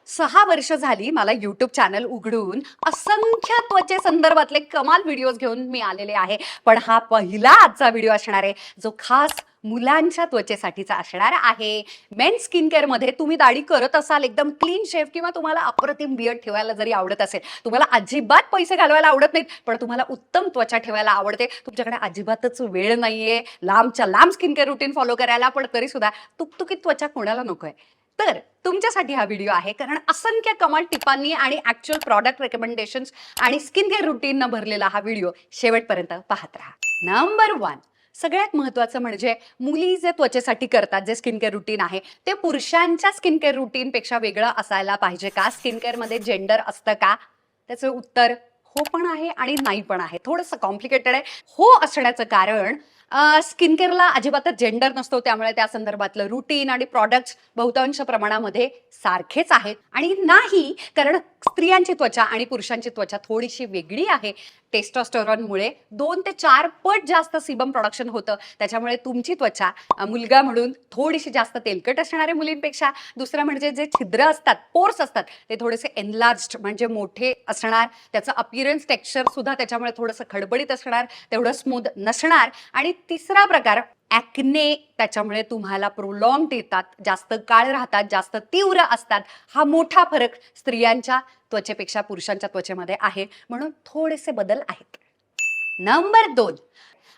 6 वर्ष झाली मला YouTube चॅनल उघडून असंख्य त्वचे संदर्भातले कमाल व्हिडिओज घेऊन मी आलेले आहे. पण हा पहिला आजचा व्हिडिओ असणार आहे जो खास मुलांच्या त्वचेसाठीचा असणार आहे. मेन स्किन केअर मध्ये तुम्ही दाढी करत असाल, एकदम क्लीन शेव, किंवा तुम्हाला अप्रतिम बियर्ड ठेवायला जरी आवडत असेल, तुम्हाला अजिबात पैसे घालवायला आवडत नाहीत, पण तुम्हाला उत्तम त्वचा ठेवायला आवडते, तुमच्याकडे अजिबातच वेळ नाहीये लांबच्या लांब स्किन केअर रुटीन फॉलो करायला, पण तरी सुद्धा तुकतुकीत त्वचा कोणाला नकोय, तर तुमच्यासाठी हा व्हिडिओ आहे. कारण असंख्य कमाल टिपांनी आणि ऍक्च्युअल प्रॉडक्ट रेकमेंडेशन्स आणि स्किन केअर रुटीन न भरलेला हा व्हिडिओ शेवटपर्यंत पाहत राहा. नंबर 1, सगळ्यात महत्त्वाचं म्हणजे मुली जे त्वचेसाठी करतात जे स्किन केअर रुटीन आहे ते पुरुषांच्या स्किन केअर रुटीन पेक्षा वेगळं असायला पाहिजे का? स्किन केअर मध्ये जेंडर असतं का? त्याचं उत्तर हो पण आहे आणि नाही पण आहे. थोडंसं कॉम्प्लिकेटेड आहे. हो असण्याचं कारण स्किन केअरला अजिबातच जेंडर नसतो, त्यामुळे त्या संदर्भातलं रुटीन आणि प्रॉडक्ट्स बहुतांश प्रमाणामध्ये सारखेच आहेत. आणि नाही कारण स्त्रियांची त्वचा आणि पुरुषांची त्वचा थोडीशी वेगळी आहे. टेस्टोस्टेरॉनमुळे 2 ते 4 पट जास्त सीबम प्रोडक्शन होतं, त्याच्यामुळे तुमची त्वचा मुलगा म्हणून थोडीशी जास्त तेलकट असणार आहे मुलींपेक्षा. दुसरं म्हणजे जे छिद्र असतात, पोर्स असतात, ते थोडेसे एनलार्ज्ड म्हणजे मोठे असणार. त्याचं अपीअरन्स टेक्स्चर सुद्धा त्याच्यामुळे थोडंसं खडबडीत असणार, तेवढं स्मूथ नसणार. आणि तिसरा प्रकार ॲक्ने, त्याच्यामुळे तुम्हाला प्रोलॉंग येतात, जास्त काळ राहतात, जास्त तीव्र असतात. हा मोठा फरक स्त्रियांच्या त्वचेपेक्षा पुरुषांच्या त्वचेमध्ये आहे, म्हणून थोडेसे बदल आहेत. नंबर 2,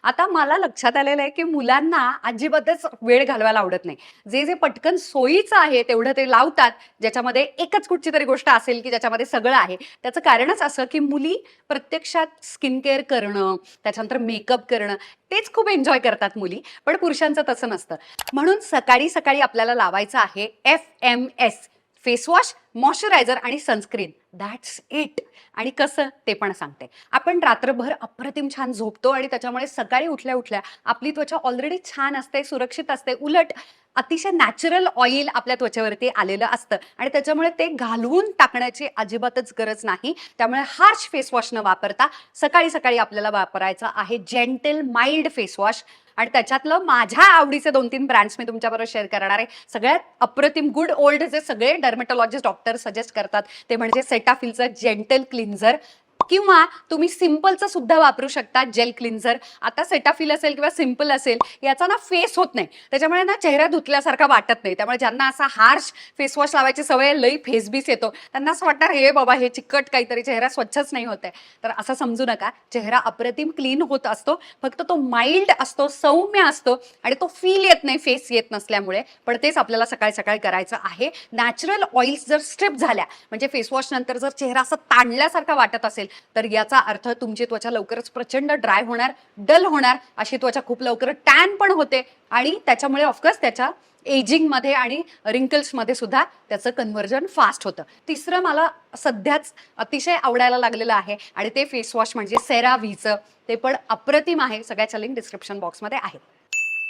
आता मला लक्षात आलेलं आहे की मुलांना अजिबातच वेळ घालवायला आवडत नाही. जे जे पटकन सोयीचं आहे तेवढं ते लावतात, ज्याच्यामध्ये एकच कुठची तरी गोष्ट असेल की ज्याच्यामध्ये सगळं आहे. त्याचं कारणच असं की मुली प्रत्यक्षात स्किन केअर करणं, त्याच्यानंतर मेकअप करणं, तेच खूप एन्जॉय करतात मुली. पण पुरुषांचं तसं नसतं. म्हणून सकाळी सकाळी आपल्याला लावायचं आहे FMS, फेस वॉश, मॉइश्चरायझर आणि सनस्क्रीन. That's it. आणि कसं ते पण सांगते. आपण रात्रभर अप्रतिम छान झोपतो आणि त्याच्यामुळे सकाळी उठल्या उठल्या आपली त्वचा ऑलरेडी छान असते, सुरक्षित असते. उलट अतिशय नॅचरल ऑइल आपल्या त्वचेवरती आलेलं असतं आणि त्याच्यामुळे ते घालवून टाकण्याची अजिबातच गरज नाही. त्यामुळे हार्श फेस वॉश न वापरता सकाळी सकाळी आपल्याला वापरायचं आहे जेंटल माइल्ड फेस वॉश. आणि त्याच्यातलं माझ्या आवडीचे 2-3 ब्रँड्स मी तुमच्याबरोबर शेअर करणार आहे. सगळ्यात अप्रतिम गुड ओल्ड जे सगळे डर्मेटॉलॉजिस्ट डॉक्टर सजेस्ट करतात ते म्हणजे सेटाफिलचं जेंटल क्लिन्झर, किंवा तुम्ही सिंपलचं सुद्धा वापरू शकता जेल क्लिन्झर. आता सेटाफिल असेल किंवा सिंपल असेल, याचा ना फेस होत नाही, त्याच्यामुळे ना चेहरा धुतल्यासारखा वाटत नाही. त्यामुळे ज्यांना असा हार्श फेस वॉश लावायची सवय, लई फेसबीस येतो, त्यांना असं वाटणार हे बाबा हे चिकट काहीतरी, चेहरा स्वच्छच नाही होत आहे. तर असं समजू नका, चेहरा अप्रतिम क्लीन होत असतो, फक्त तो माइल्ड असतो, सौम्य असतो आणि तो फील येत नाही फेस येत नसल्यामुळे. पण तेच आपल्याला सकाळी सकाळी करायचं आहे. नॅचरल ऑइल्स जर स्ट्रिप झाल्या, म्हणजे फेस वॉश नंतर जर चेहरा असा ताणल्यासारखा वाटत असेल, तर याचा अर्थ तुमची त्वचा लवकरच प्रचंड ड्राय होणार, डल होणार. अशी त्वचा खूप लवकर टॅन पण होते आणि त्याच्यामुळे ऑफकोर्स त्याच्या एजिंगमध्ये आणि रिंकल्समध्ये सुद्धा त्याचं कन्व्हर्जन फास्ट होतं. तिसरं मला सध्याच अतिशय आवडायला लागलेलं आहे आणि ते फेस वॉश म्हणजे सेराव्हीचं. ते पण अप्रतिम आहे. सगळ्याच्या लिंक डिस्क्रिप्शन बॉक्समध्ये आहे.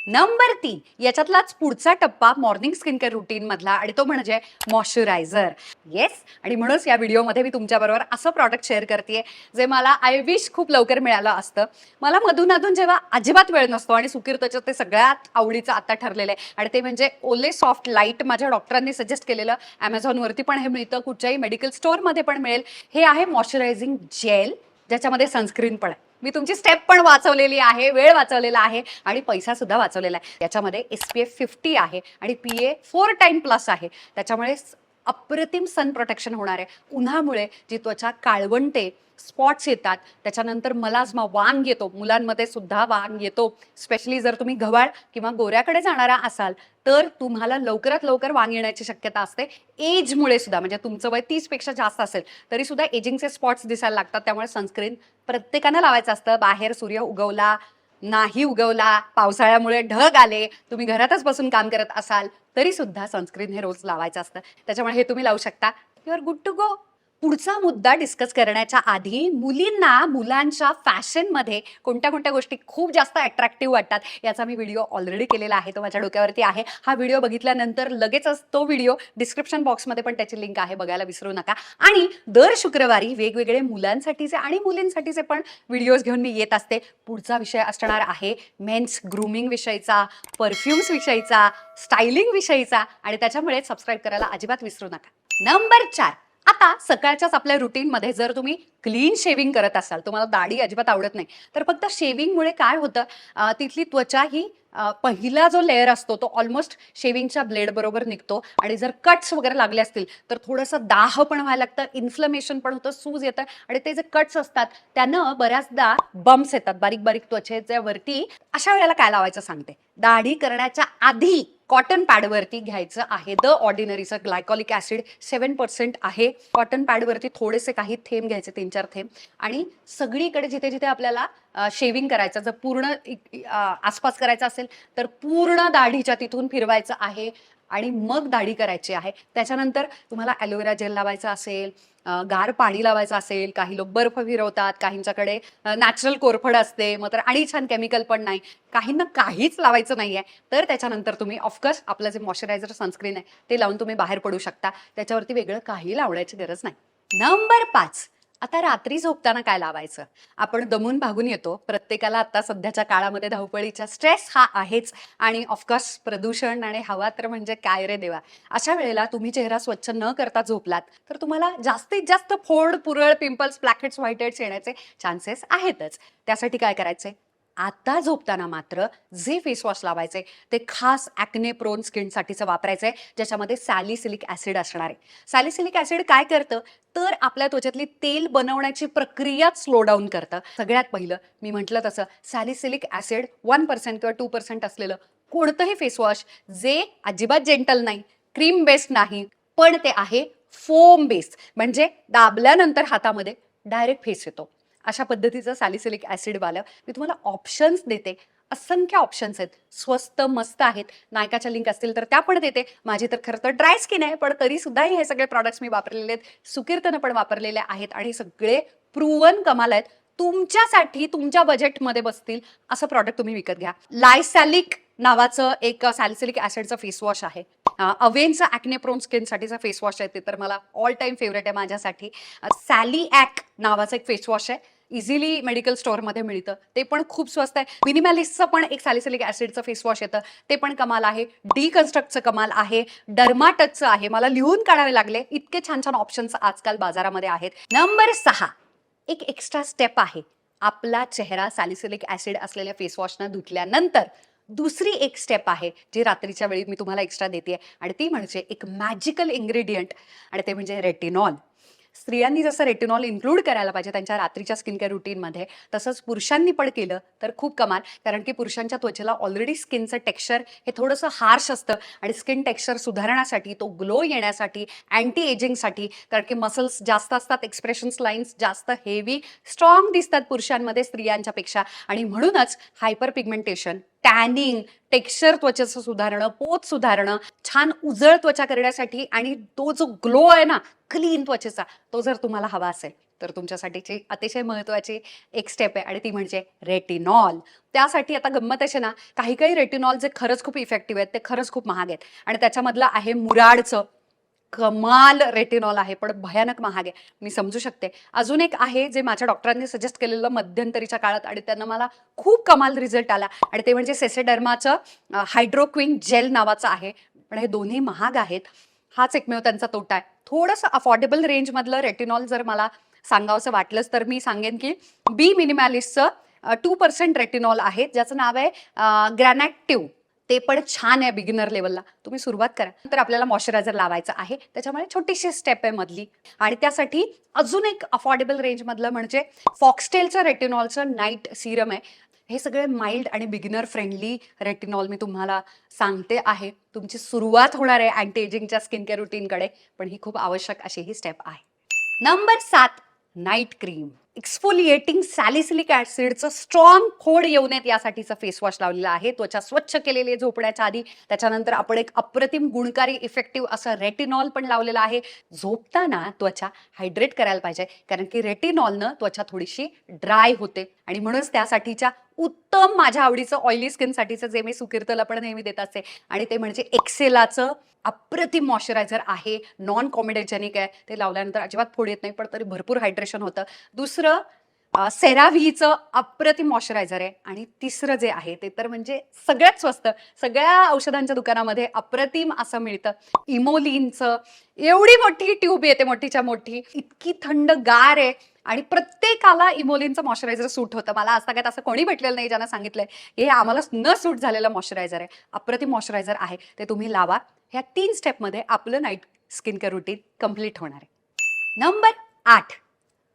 नंबर 3, याच्यातलाच पुढचा टप्पा मॉर्निंग स्किन केअर रुटीन मधला, आणि तो म्हणजे मॉइश्चरायझर. येस, आणि म्हणूनच या व्हिडिओमध्ये मी तुमच्याबरोबर असं प्रॉडक्ट शेअर करते जे मला आय विश खूप लवकर मिळालं असतं. मला मधून अधून जेव्हा अजिबात वेळ नसतो आणि सुकीर त्याच्यात ते सगळ्यात आवडीचं आता ठरलेलं आहे, आणि ते म्हणजे ओले सॉफ्ट लाईट. माझ्या डॉक्टरांनी सजेस्ट केलेलं, ॲमेझॉनवरती पण हे मिळतं, कुठच्याही मेडिकल स्टोअरमध्ये पण मिळेल. हे आहे मॉइश्चरायझिंग जेल, ज्याच्यामध्ये सनस्क्रीन पण आहे. मी तुमची स्टेप पण वाचवलेली आहे, वेळ वाचवलेला आहे आणि पैसा सुद्धा वाचवलेला आहे. याच्यामध्ये SPF 50 आहे आणि PA 4 टाइम प्लस आहे. त्याच्यामुळे अप्रतिम सन प्रोटेक्शन होणार आहे. उन्हामुळे जी त्वचा काळवंटे, स्पॉट्स येतात, त्याच्यानंतर मलाज्मा, वांग येतो, मुलांमध्ये सुद्धा वांग येतो. स्पेशली जर तुम्ही गव्हाळ किंवा गोऱ्याकडे जाणारा असाल तर तुम्हाला लवकरात लवकर वांग येण्याची शक्यता असते. एजमुळे सुद्धा, म्हणजे तुमचं वय 30 पेक्षा जास्त असेल तरी सुद्धा एजिंगचे स्पॉट्स दिसायला लागतात. त्यामुळे सनस्क्रीन प्रत्येकानं लावायचं असतं. बाहेर सूर्य उगवला नाही उगवला, पावसाळ्यामुळे ढग आले, तुम्ही घरातच बसून काम करत असाल तरी सुद्धा सनस्क्रीन हे रोज लावायचं असतं. त्याच्यामुळे हे तुम्ही लावू शकता. You are good to go. पुढचा मुद्दा डिस्कस करण्याच्या आधी मुलींना मुलांच्या फॅशनमध्ये कोणत्या कोणत्या गोष्टी खूप जास्त अट्रॅक्टिव्ह वाटतात याचा मी व्हिडिओ ऑलरेडी केलेला आहे, तो माझ्या डोक्यावरती आहे. हा व्हिडिओ बघितल्यानंतर लगेचच तो व्हिडिओ डिस्क्रिप्शन बॉक्समध्ये पण त्याची लिंक आहे, बघायला विसरू नका. आणि दर शुक्रवारी वेगवेगळे मुलांसाठीचे आणि मुलींसाठीचे पण व्हिडिओज घेऊन मी येत असते. पुढचा विषय असणार आहे मेन्स ग्रूमिंग विषयीचा, परफ्युम्स विषयीचा, स्टायलिंग विषयीचा, आणि त्याच्यामुळे सबस्क्राईब करायला अजिबात विसरू नका. नंबर 4, आता सकाळच्याच आपल्या रुटीनमध्ये जर तुम्ही क्लीन शेविंग करत असाल, तुम्हाला दाढी अजिबात आवडत नाही, तर फक्त शेविंगमुळे काय होतं, तिथली त्वचा ही पहिला जो लेअर असतो तो ऑलमोस्ट शेविंगच्या ब्लेड बरोबर निघतो आणि जर कट्स वगैरे लागले असतील तर थोडंसं दाह पण व्हायला लागतं, इन्फ्लमेशन पण होतं, सूज येतं आणि ते जे कट्स असतात त्यानं बऱ्याचदा बम्प्स येतात बारीक बारीक त्वचेच्या वरती. अशा वेळेला काय लावायचं सांगते. दाढी करण्याच्या आधी कॉटन पॅडवरती घ्यायचं आहे द ऑर्डिनरीचं ग्लायकॉलिक ऍसिड 7% आहे. कॉटन पॅडवरती थोडेसे काही थेंब घ्यायचे, 3-4 थेंब, आणि सगळीकडे जिथे जिथे आपल्याला शेविंग करायचं, जर पूर्ण आसपास करायचं असेल तर पूर्ण दाढीच्या तिथून फिरवायचं आहे आणि मग दाढी करायची आहे. त्याच्यानंतर तुम्हाला ॲलोवेरा जेल लावायचा असेल, गार पाणी लावायचं असेल, काही लोक बर्फ फिरवतात, काहींच्याकडे नॅचरल कोरफड असते, मग तर आणि छान केमिकल पण नाही, काहींना काहीच लावायचं नाहीये, तर त्याच्यानंतर तुम्ही ऑफकोर्स आपलं जे मॉइश्चरायझर सनस्क्रीन आहे ते लावून तुम्ही बाहेर पडू शकता. त्याच्यावरती वेगळं काही लावण्याची गरज नाही. नंबर 5, आता रात्री झोपताना काय लावायचं. आपण दमून भागून येतो, प्रत्येकाला आता सध्याच्या काळामध्ये धावपळीचा स्ट्रेस हा आहेच, आणि ऑफकोर्स प्रदूषण आणि हवा तर म्हणजे काय रे देवा. अशा वेळेला तुम्ही चेहरा स्वच्छ न करता झोपलात तर तुम्हाला जास्तीत जास्त फोड, पुरळ, पिंपल्स, ब्लॅकहेड्स, व्हाईटहेड्स येण्याचे चान्सेस आहेतच. त्यासाठी काय करायचंय, आता झोपताना मात्र जे फेस वॉश लावायचे ते खास ॲक्ने प्रोन स्किनसाठीचं वापरायचंय, ज्याच्यामध्ये सॅलिसिलिक ॲसिड असणार आहे. सॅलिसिलिक ॲसिड काय करतं, तर आपल्या त्वचेतली तेल बनवण्याची प्रक्रिया स्लो डाऊन करतं. सगळ्यात पहिलं मी म्हटलं तसं सॅलिसिलिक ॲसिड 1% किंवा 2% असलेलं कोणतंही फेस वॉश जे अजिबात जेंटल नाही, क्रीम बेस्ड नाही, पण ते आहे फोम बेस्ड, म्हणजे दाबल्यानंतर हातामध्ये डायरेक्ट फेस येतो, अशा पद्धतीचं सॅलिसिलिक ॲसिडवालं मी तुम्हाला ऑप्शन्स देते. असंख्य ऑप्शन्स आहेत, स्वस्त मस्त आहेत. नायकाच्या लिंक असतील तर त्या पण देते. माझी तर खरं तर ड्राय स्किन आहे, पण तरी सुद्धा हे सगळे प्रॉडक्ट्स मी वापरलेले आहेत, सुकीर्तनं पण वापरलेले आहेत आणि सगळे प्रूव्हन कमाल आहेत. तुमच्यासाठी तुमच्या बजेटमध्ये बसतील असं प्रॉडक्ट तुम्ही विकत घ्या. लायसॅलिक नावाचं एक सॅलिसिलिक ॲसिडचं फेस वॉश आहे. अवेनचं ॲक्ने प्रोन स्किनसाठीचा फेस वॉश आहे, ते तर मला ऑल टाईम फेवरेट आहे माझ्यासाठी. सॅली ॲक नावाचं एक फेस वॉश आहे, इझिली मेडिकल स्टोअरमध्ये मिळतं, ते पण खूप स्वस्त आहे. मिनिमॅलिस्टचं पण एक सॅलिसिलिक ॲसिडचं फेस वॉश येतं, ते पण कमाल आहे. डिकन्स्ट्रक्टचं कमाल आहे, डर्माटचचं आहे, मला लिहून काढावे लागले, इतके छान छान ऑप्शन्स आजकाल बाजारामध्ये आहेत. नंबर 6, एक एक्स्ट्रा स्टेप आहे. आपला चेहरा सॅलिसिलिक ॲसिड असलेल्या फेस वॉशनं धुतल्यानंतर दुसरी एक स्टेप आहे जी रात्रीच्या वेळी मी तुम्हाला एक्स्ट्रा देते, आणि ती म्हणजे एक मॅजिकल इन्ग्रेडियंट, आणि ते म्हणजे रेटिनॉल. स्त्रियांनी जसं रेटिनॉल इन्क्लूड करायला पाहिजे त्यांच्या रात्रीच्या स्किन केअर रुटीनमध्ये, तसंच पुरुषांनी पण केलं तर खूप कमाल. कारण की पुरुषांच्या त्वचेला ऑलरेडी स्किनचं टेक्स्चर हे थोडंसं हार्श असतं, आणि स्किन टेक्स्चर सुधारण्यासाठी, तो ग्लो येण्यासाठी, अँटी एजिंगसाठी, कारण की मसल्स जास्त असतात, एक्सप्रेशन्स लाईन्स जास्त हेवी स्ट्रॉंग दिसतात पुरुषांमध्ये स्त्रियांच्या पेक्षा, आणि म्हणूनच हायपर पिगमेंटेशन, टॅनिंग, टेक्स्चर त्वचेचं सुधारणं, पोत सुधारणं, छान उजळ त्वचा करण्यासाठी, आणि तो जो ग्लो आहे ना क्लीन त्वचेचा, तो जर तुम्हाला हवा असेल तर तुमच्यासाठीची अतिशय महत्त्वाची एक स्टेप आहे, आणि ती म्हणजे रेटिनॉल. त्यासाठी आता गंमत असे ना, काही काही रेटिनॉल जे खरंच खूप इफेक्टिव्ह आहेत ते खरंच खूप महाग आहेत, आणि त्याच्यामधलं आहे मुराडचं कमाल रेटिनॉल आहे, पण भयानक महाग आहे, मी समजू शकते. अजून एक आहे जे माझ्या डॉक्टरांनी सजेस्ट केलेलं मध्यंतरीच्या काळात, आणि त्यांना मला खूप कमाल रिझल्ट आला, आणि ते म्हणजे सेसेडर्माचं हायड्रोक्विन जेल नावाचं आहे, पण हे दोन्ही महाग आहेत. हाच एकमेव त्यांचा तोटा आहे. थोडंसं अफोर्डेबल रेंजमधलं रेटिनॉल जर मला सांगावंसं वाटलंच तर मी सांगेन की बी मिनिमॅलिस्टचं 2% रेटिनॉल आहे, ज्याचं नाव आहे ग्रॅनॅक्टिव्ह. ते पण छान आहे, बिगिनर लेवलला तुम्ही सुरुवात करा. तर आपल्याला मॉइश्चरायझर लावायचं आहे, त्याच्यामुळे छोटीशी स्टेप आहे मधली, आणि त्यासाठी अजून एक अफोर्डेबल रेंजमधलं म्हणजे फॉक्सटेलचं रेटिनॉलचं नाईट सिरम आहे. हे सगळे माइल्ड आणि बिगिनर फ्रेंडली रेटिनॉल मी तुम्हाला सांगते आहे. तुमची सुरुवात होणार आहे अँटी एजिंगच्या स्किन केअर रुटीनकडे, पण ही खूप आवश्यक अशी ही स्टेप आहे. Number 7, night cream. Exfoliating salicylic ॲसिडचं स्ट्रॉंग फोड येऊ नयेत यासाठीचं फेस वॉश लावलेलं आहे. त्वचा स्वच्छ केलेली आहे झोपण्याच्या आधी. त्याच्यानंतर आपण एक अप्रतिम गुणकारी इफेक्टिव्ह असं रेटिनॉल पण लावलेलं आहे. झोपताना त्वचा हायड्रेट करायला पाहिजे, कारण की रेटिनॉलनं त्वचा थोडीशी ड्राय होते, आणि म्हणूनच त्यासाठीच्या उत्तम माझ्या आवडीचं ऑइली स्किनसाठीचं जे मी सुकीर्तला पण नेहमी देत असते, आणि ते म्हणजे एक्सेलाचं अप्रतिम मॉइश्चरायझर आहे. नॉन कॉमेडोजेनिक आहे, ते लावल्यानंतर अजिबात फोड येत नाही, पण तरी भरपूर हायड्रेशन होतं. दुसरं सेराव्हीचं अप्रतिम मॉइश्चरायझर आहे. आणि तिसरं जे आहे ते तर म्हणजे सगळ्यात स्वस्त, सगळ्या औषधांच्या दुकानामध्ये अप्रतिम असं मिळतं, इमोलिनचं. एवढी मोठी ट्यूब येते, मोठीच्या मोठी, इतकी थंडगार आहे आणि प्रत्येकाला इमोलिनचं मॉइश्चरायझर सूट होतं. मला आजतागत असं कोणी भेटलेलं नाही ज्यांना सांगितलंय हे आम्हाला न सूट झालेलं मॉइश्चरायझर आहे. अप्रतिम मॉइश्चरायझर आहे, ते तुम्ही लावा. ह्या 3 स्टेपमध्ये आपलं night skin care routine complete होणार आहे. नंबर 8.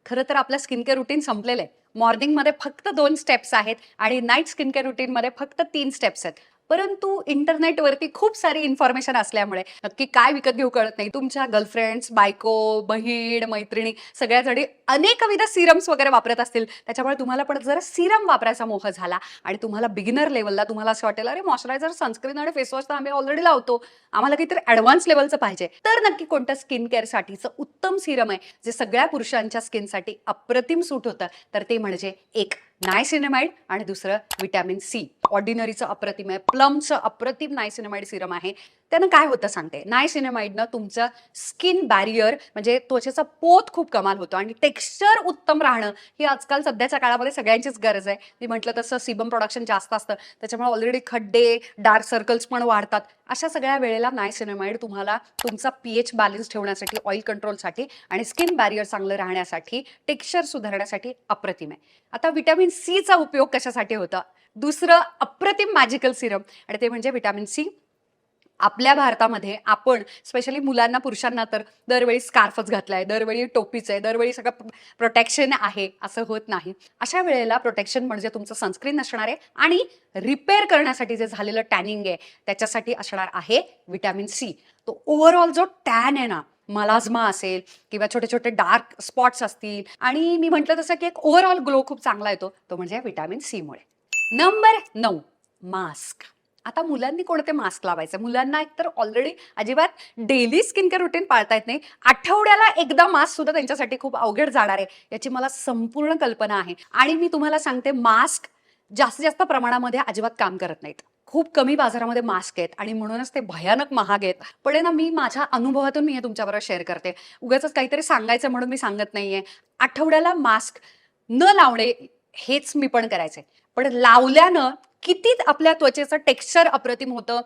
खरं तर आपलं स्किन केअर रुटीन संपलेलं आहे. मॉर्निंगमध्ये फक्त 2 स्टेप्स आहेत आणि नाईट स्किन केअर रुटीनमध्ये फक्त 3 स्टेप्स आहेत. परंतु इंटरनेटवरती खूप सारी इन्फॉर्मेशन असल्यामुळे नक्की काय विकत घेऊ कळत नाही. तुमच्या गर्लफ्रेंड्स, बायको, बहीण, मैत्रिणी सगळ्याजणी अनेकविध सिरम्स वगैरे वापरत असतील. त्याच्यामुळे तुम्हाला पण जरा सिरम वापरायचा मोह झाला आणि तुम्हाला बिगिनर लेवलला तुम्हाला असं वाटेल, अरे मॉइश्चरायझर, सनस्क्रीन आणि फेसवॉश तर आम्ही ऑलरेडी लावतो, आम्हाला काहीतरी ॲडव्हान्स लेवलचं पाहिजे. तर नक्की कोणत्या स्किन केअरसाठीचं उत्तम सिरम आहे जे सगळ्या पुरुषांच्या स्किनसाठी अप्रतिम सूट होतं, तर ते म्हणजे एक नायसिनेमाइड आणि दुसरं विटॅमिन सी. ऑर्डिनरीचं अप्रतिम आहे, प्लमचं अप्रतिम नायसिनेमाइड सिरम आहे. त्यानं काय होतं सांगते. नायसिनेमाइडनं तुमचं स्किन बॅरियर म्हणजे त्वचेचा पोत खूप कमाल होतो आणि टेक्स्चर उत्तम राहणं ही आजकाल सध्याच्या काळामध्ये सगळ्यांचीच गरज आहे. मी म्हटलं तसं सिबम प्रोडक्शन जास्त असतं, त्याच्यामुळे ऑलरेडी खड्डे, डार्क सर्कल्स पण वाढतात. अशा सगळ्या वेळेला नायसिनेमाइड तुम्हाला तुमचा पीएच बॅलन्स ठेवण्यासाठी, ऑइल कंट्रोलसाठी आणि स्किन बॅरियर चांगलं राहण्यासाठी, टेक्स्चर सुधारण्यासाठी अप्रतिम आहे. आता विटॅमिन सीचा उपयोग कशासाठी होता. दुसरं अप्रतिम मॅजिकल सिरम आणि ते म्हणजे विटॅमिन सी. आपल्या भारतामध्ये आपण स्पेशली मुलांना, पुरुषांना तर दरवेळी स्कार्फच घातलाय, दरवेळी टोपीच आहे, दरवेळी सगळं प्रोटेक्शन आहे, असं होत नाही. अशा वेळेला प्रोटेक्शन म्हणजे तुमचं सनस्क्रीन असणार आहे आणि रिपेअर करण्यासाठी जे झालेलं टॅनिंग आहे त्याच्यासाठी असणार आहे विटॅमिन सी. तो ओव्हरऑल जो टॅन आहे ना, मलाज्मा असेल किंवा छोटे छोटे डार्क स्पॉट्स असतील आणि मी म्हटलं तसं की एक ओव्हरऑल ग्लो खूप चांगला येतो, तो म्हणजे विटॅमिन सी मुळे. Number 9, mask. आता मुलांनी कोणते मास्क लावायचे. मुलांना एकतर ऑलरेडी अजिबात डेली स्किन केअर रुटीन पाळता येत नाही. आठवड्याला एकदा मास्क सुद्धा त्यांच्यासाठी खूप अवघड जाणार आहे, याची मला संपूर्ण कल्पना आहे. आणि मी तुम्हाला सांगते, मास्क जास्तीत जास्त प्रमाणामध्ये अजिबात काम करत नाहीत. खूप कमी बाजारामध्ये मास्क आहेत आणि म्हणूनच ते भयानक महाग आहेत. पण आहे ना, मी माझ्या अनुभवातून मी हे तुमच्याबरोबर शेअर करते. उगाचच काहीतरी सांगायचं म्हणून मी सांगत नाहीये. आठवड्याला मास्क न लावणे हेच मी पण करायचे. पण लावल्यानं किती आपल्या त्वचेचं टेक्स्चर अप्रतिम होतं,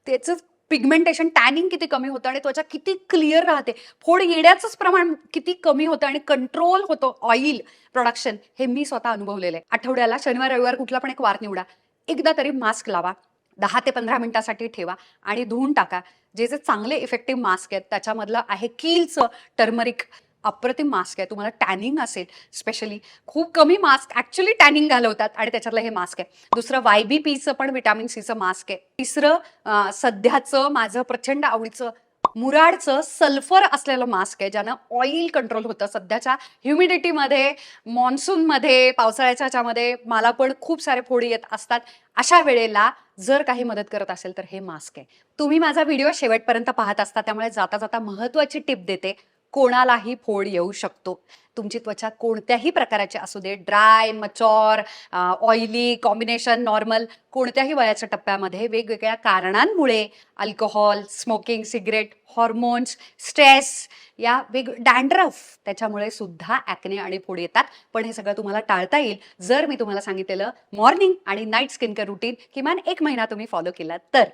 त्याचं पिगमेंटेशन, टॅनिंग किती कमी होतं आणि त्वचा किती क्लिअर राहते, फोड येण्याचंच प्रमाण किती कमी होतं आणि कंट्रोल होतो ऑइल प्रोडक्शन, हे मी स्वतः अनुभवलेलं आहे. आठवड्याला शनिवार रविवार कुठला पण एक वार निवडा, एकदा तरी मास्क लावा, 10 ते 15 मिनिटासाठी ठेवा आणि धुवून टाका. जे जे चांगले इफेक्टिव्ह मास्क आहेत त्याच्यामधलं आहे कीलचं टर्मरिक, अप्रतिम मास्क आहे. तुम्हाला टॅनिंग असेल स्पेशली, खूप कमी मास्क ऍक्च्युली टॅनिंग घालवतात आणि त्याच्यातलं हे मास्क आहे. दुसरं YBPचं पण विटॅमिन सीचं मास्क आहे. तिसरं सध्याचं माझं प्रचंड आवडीचं मुराडचं सल्फर असलेलं मास्क आहे, ज्यानं ऑइल कंट्रोल होतं. सध्याच्या ह्युमिडिटीमध्ये, मॉन्सूनमध्ये, पावसाळ्याच्या ह्याच्यामध्ये मला पण खूप सारे फोडी येत असतात. अशा वेळेला जर काही मदत करत असेल तर हे मास्क आहे. तुम्ही माझा व्हिडिओ शेवटपर्यंत पाहत असता, त्यामुळे जाता जाता महत्वाची टिप देते. कोणालाही फोड येऊ शकतो. तुमची त्वचा कोणत्याही प्रकाराची असू दे, ड्राय, मचॉर, ऑइली, कॉम्बिनेशन, नॉर्मल, कोणत्याही वयाच्या टप्प्यामध्ये वेगवेगळ्या कारणांमुळे alcohol, smoking, cigarette, hormones, stress, या डॅन्ड्रफ, त्याच्यामुळे सुद्धा ॲक्ने आणि फोड येतात. पण हे सगळं तुम्हाला टाळता येईल जर मी तुम्हाला सांगितलेलं मॉर्निंग आणि नाईट स्किन केअर रुटीन किमान 1 महिना तुम्ही फॉलो केला तर.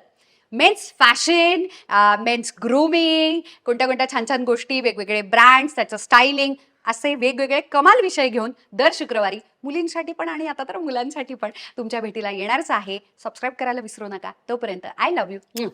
मेन्स फॅशन, मेन्स ग्रूमिंग, कोणत्या कोणत्या छान छान गोष्टी, वेगवेगळे ब्रँड्स, त्याचं स्टायलिंग, असे वेगवेगळे कमाल विषय घेऊन दर शुक्रवारी मुलींसाठी पण आणि आता तर मुलांसाठी पण तुमच्या भेटीला येणारच आहे. सबस्क्राईब करायला विसरू नका. तोपर्यंत आय लव्ह यू.